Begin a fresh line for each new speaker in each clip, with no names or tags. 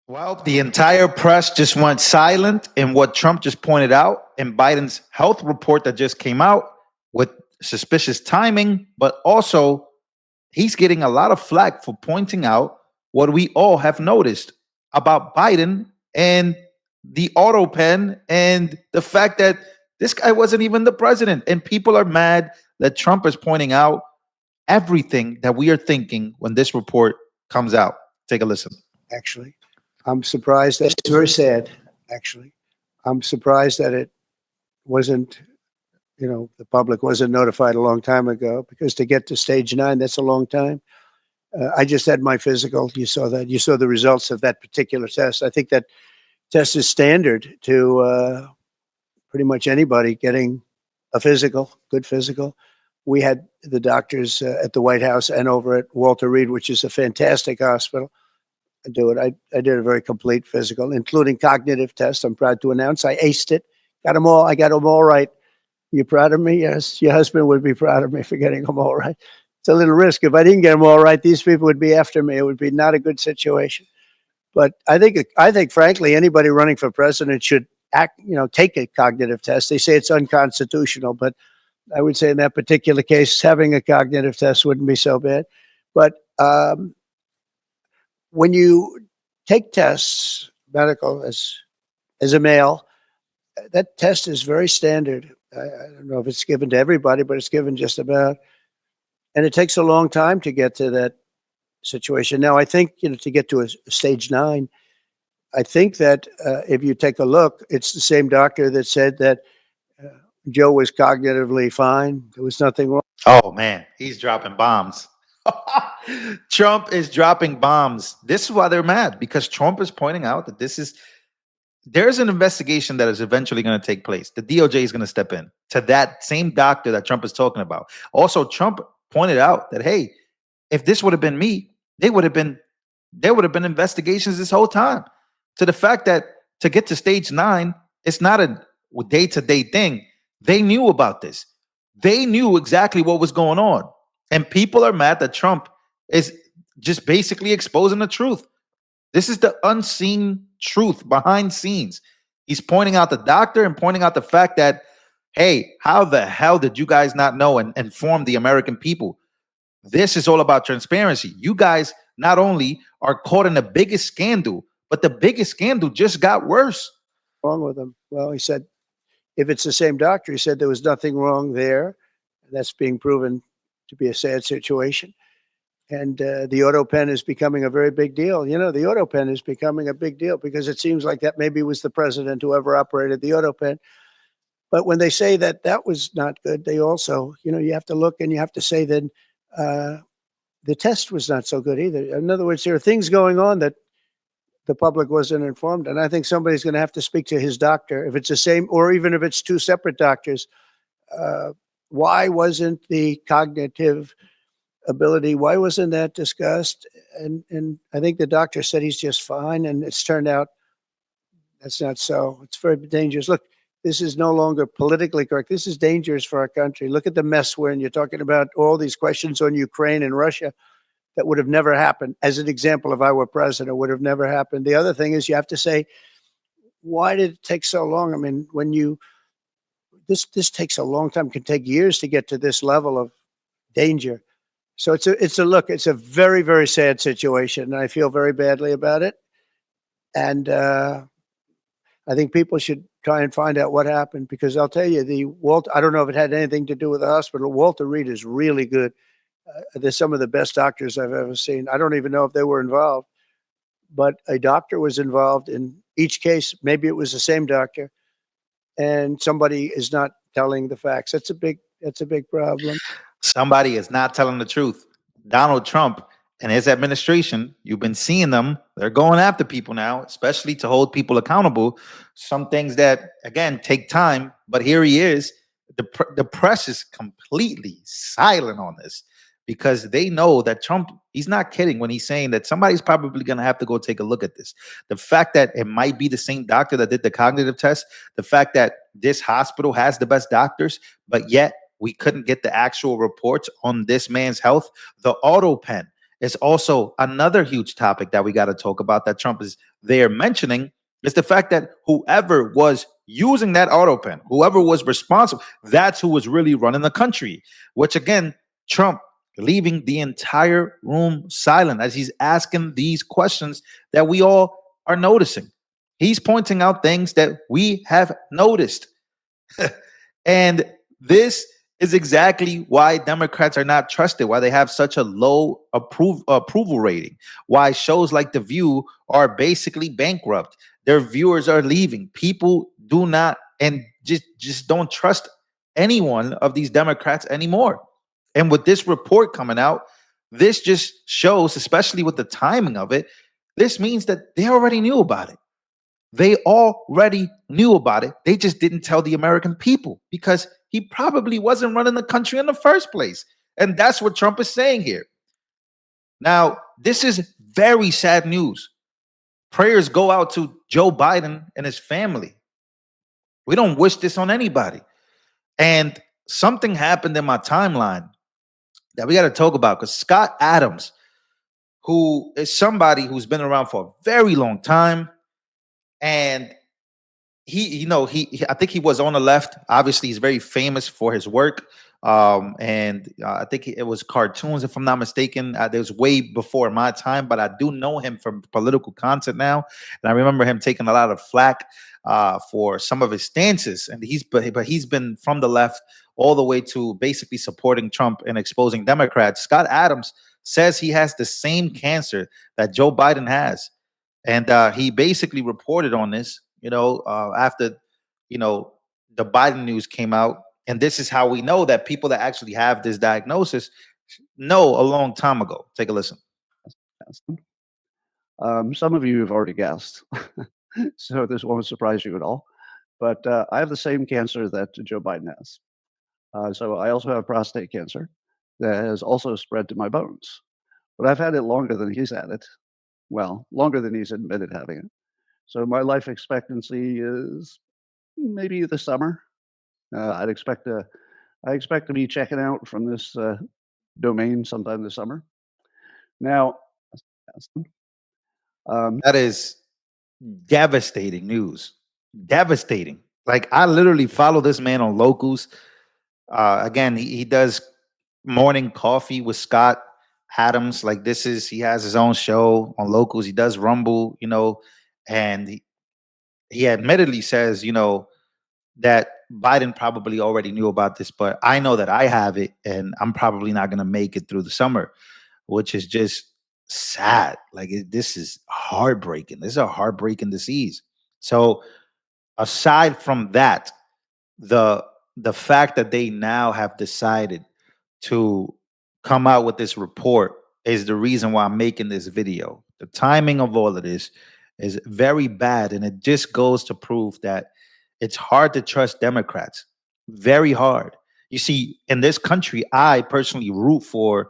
Well, the entire press just went silent in what Trump just pointed out in Biden's health report that just came out with suspicious timing, but also he's getting a lot of flack for pointing out what we all have noticed about Biden and the auto pen and the fact that this guy wasn't even the president. And people are mad that Trump is pointing out everything that we are thinking when this report comes out. Take a listen.
Actually, I'm surprised. That's very sad. Actually, I'm surprised that it wasn't, the public wasn't notified a long time ago, because to get to stage 9, that's a long time. I just had my physical. You saw that. You saw the results of that particular test. I think that test is standard to pretty much anybody getting a physical, good physical. We had the doctors at the White House and over at Walter Reed, which is a fantastic hospital, do it. I did a very complete physical, including cognitive tests. I'm proud to announce I aced it. Got them all. I got them all right. You proud of me? Yes. Your husband would be proud of me for getting them all right. It's a little risk. If I didn't get them all right, these people would be after me. It would be not a good situation. But I think, frankly, anybody running for president should take a cognitive test. They say it's unconstitutional, but I would say in that particular case, having a cognitive test wouldn't be so bad. But when you take tests, medical, as a male, that test is very standard. I don't know if it's given to everybody, but it's given just about. And it takes a long time to get to that situation. Now, I think, to get to a stage 9, I think that if you take a look, it's the same doctor that said that Joe was cognitively fine. There was nothing wrong.
Oh, man, he's dropping bombs. Trump is dropping bombs. This is why they're mad, because Trump is pointing out that there's an investigation that is eventually going to take place. The DOJ is going to step in to that same doctor that Trump is talking about. Also, Trump pointed out that, hey, if this would have been me, there would have been investigations this whole time. To the fact that to get to stage 9, it's not a day-to-day thing. They knew about this. They knew exactly what was going on. And people are mad that Trump is just basically exposing the truth. This is the unseen truth behind scenes. He's pointing out the doctor and pointing out the fact that, hey, how the hell did you guys not know and inform the American people? This is all about transparency. You guys not only are caught in the biggest scandal, but the biggest scandal just got worse.
Wrong with him. Well, he said, if it's the same doctor, he said there was nothing wrong there. That's being proven to be a sad situation. And the auto pen is becoming a very big deal. The auto pen is becoming a big deal because it seems like that maybe was the president who ever operated the auto pen. But when they say that that was not good, they also, you have to look and you have to say that the test was not so good either. In other words, there are things going on that the public wasn't informed. And I think somebody's going to have to speak to his doctor. If it's the same, or even if it's 2 separate doctors, why wasn't the cognitive ability, why wasn't that discussed? And I think the doctor said he's just fine. And it's turned out that's not so. It's very dangerous. Look, this is no longer politically correct. This is dangerous for our country. Look at the mess we're in. You're talking about all these questions on Ukraine and Russia that would have never happened. As an example, if I were president, would have never happened. The other thing is you have to say, why did it take so long? I mean, this takes a long time. It can take years to get to this level of danger. So it's a very, very sad situation. And I feel very badly about it. And I think people should try and find out what happened, because I'll tell you, I don't know if it had anything to do with the hospital. Walter Reed is really good. They're some of the best doctors I've ever seen. I don't even know if they were involved, but a doctor was involved in each case. Maybe it was the same doctor, and somebody is not telling the facts. That's a big problem.
Somebody is not telling the truth. Donald Trump and his administration, you've been seeing them. They're going after people now, especially to hold people accountable. Some things that, again, take time. But here he is. The press is completely silent on this, because they know that Trump, he's not kidding when he's saying that somebody's probably going to have to go take a look at this. The fact that it might be the same doctor that did the cognitive test, the fact that this hospital has the best doctors, but yet we couldn't get the actual reports on this man's health, the auto pen. is also another huge topic that we got to talk about that Trump is there mentioning is the fact that whoever was using that auto pen, whoever was responsible, that's who was really running the country, which again, Trump leaving the entire room silent as he's asking these questions that we all are noticing. He's pointing out things that we have noticed. And this is exactly why Democrats are not trusted, why they have such a low approval rating, why shows like The View are basically bankrupt. Their viewers are leaving. People do not and just don't trust anyone of these Democrats anymore. And with this report coming out, this just shows, especially with the timing of it, this means that they already knew about it. They already knew about it. They just didn't tell the American people because he probably wasn't running the country in the first place. And that's what Trump is saying here. Now, this is very sad news. Prayers go out to Joe Biden and his family. We don't wish this on anybody. And something happened in my timeline that we got to talk about because Scott Adams, who is somebody who's been around for a very long time, and I think he was on the left. Obviously, he's very famous for his work. And I think it was cartoons, if I'm not mistaken. It was way before my time, but I do know him from political content now. And I remember him taking a lot of flack for some of his stances. And but he's been from the left all the way to basically supporting Trump and exposing Democrats. Scott Adams says he has the same cancer that Joe Biden has. And he basically reported on this, after, the Biden news came out. And this is how we know that people that actually have this diagnosis know a long time ago. Take a listen.
Some of you have already guessed, so this won't surprise you at all. But I have the same cancer that Joe Biden has. So I also have prostate cancer that has also spread to my bones. But I've had it longer than he's had it. Well, longer than he's admitted having it. So my life expectancy is maybe the summer. I expect to be checking out from this domain sometime this summer. Now,
That is devastating news. Devastating. Like, I literally follow this man on Locals. Again, he does morning coffee with Scott Adams. Like, he has his own show on Locals. He does Rumble, and he admittedly says, that Biden probably already knew about this, but I know that I have it and I'm probably not going to make it through the summer, which is just sad. Like, this is heartbreaking. This is a heartbreaking disease. So aside from that, the fact that they now have decided to come out with this report is the reason why I'm making this video. The timing of all of this is very bad, and it just goes to prove that it's hard to trust Democrats. Very hard. You see, in this country, I personally root for.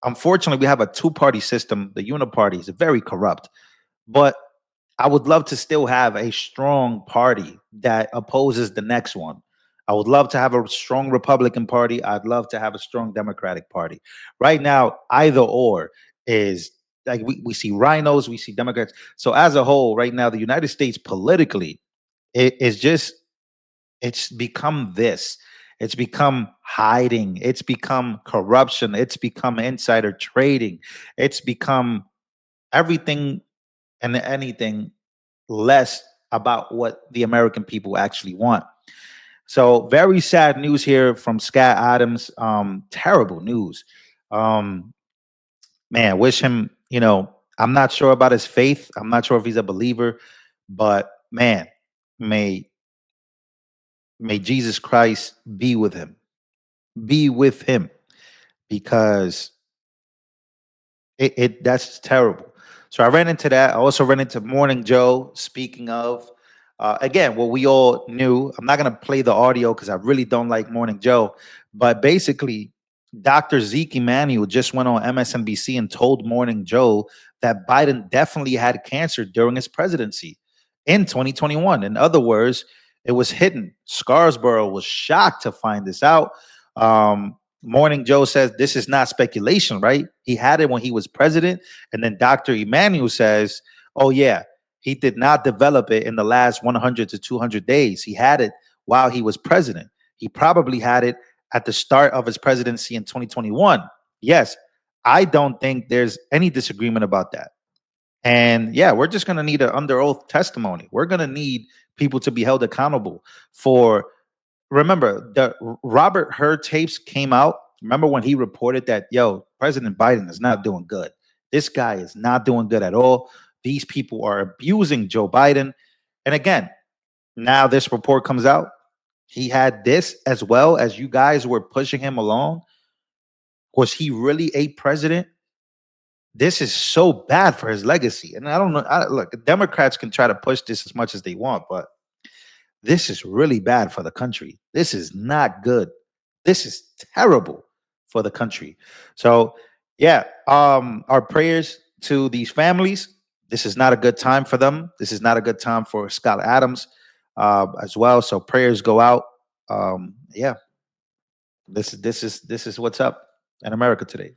Unfortunately, we have a two-party system. The uniparty is very corrupt, but I would love to still have a strong party that opposes the next one. I would love to have a strong Republican Party. I'd love to have a strong Democratic Party. Right now, either or is like we see rhinos, we see Democrats. So as a whole, right now, the United States politically it's become this. It's become hiding. It's become corruption. It's become insider trading. It's become everything and anything less about what the American people actually want. So very sad news here from Scott Adams. Terrible news. Um, Man, wish him, I'm not sure about his faith. I'm not sure if he's a believer, but man, may may Jesus Christ be with him. Be with him because that's terrible. So I ran into that. I also ran into Morning Joe. Speaking of, again, what we all knew. I'm not gonna play the audio because I really don't like Morning Joe. But basically, Dr. Zeke Emanuel just went on MSNBC and told Morning Joe that Biden definitely had cancer during his presidency in 2021. In other words, it was hidden. Scarsborough was shocked to find this out. Morning Joe says this is not speculation, right? He had it when he was president. And then Dr. Emmanuel says, oh, yeah, he did not develop it in the last 100 to 200 days. He had it while he was president. He probably had it at the start of his presidency in 2021. Yes, I don't think there's any disagreement about that. And yeah, we're just going to need an under oath testimony. We're going to need people to be held accountable for. Remember, the Robert Hur tapes came out. Remember when he reported that, yo, President Biden is not doing good. This guy is not doing good at all. These people are abusing Joe Biden. And again, now this report comes out. He had this as well as you guys were pushing him along. Was he really a president? This is so bad for his legacy. And I don't know. Look, Democrats can try to push this as much as they want, but this is really bad for the country. This is not good. This is terrible for the country. So, yeah, our prayers to these families. This is not a good time for them. This is not a good time for Scott Adams as well. So prayers go out. Yeah, this is what's up in America today.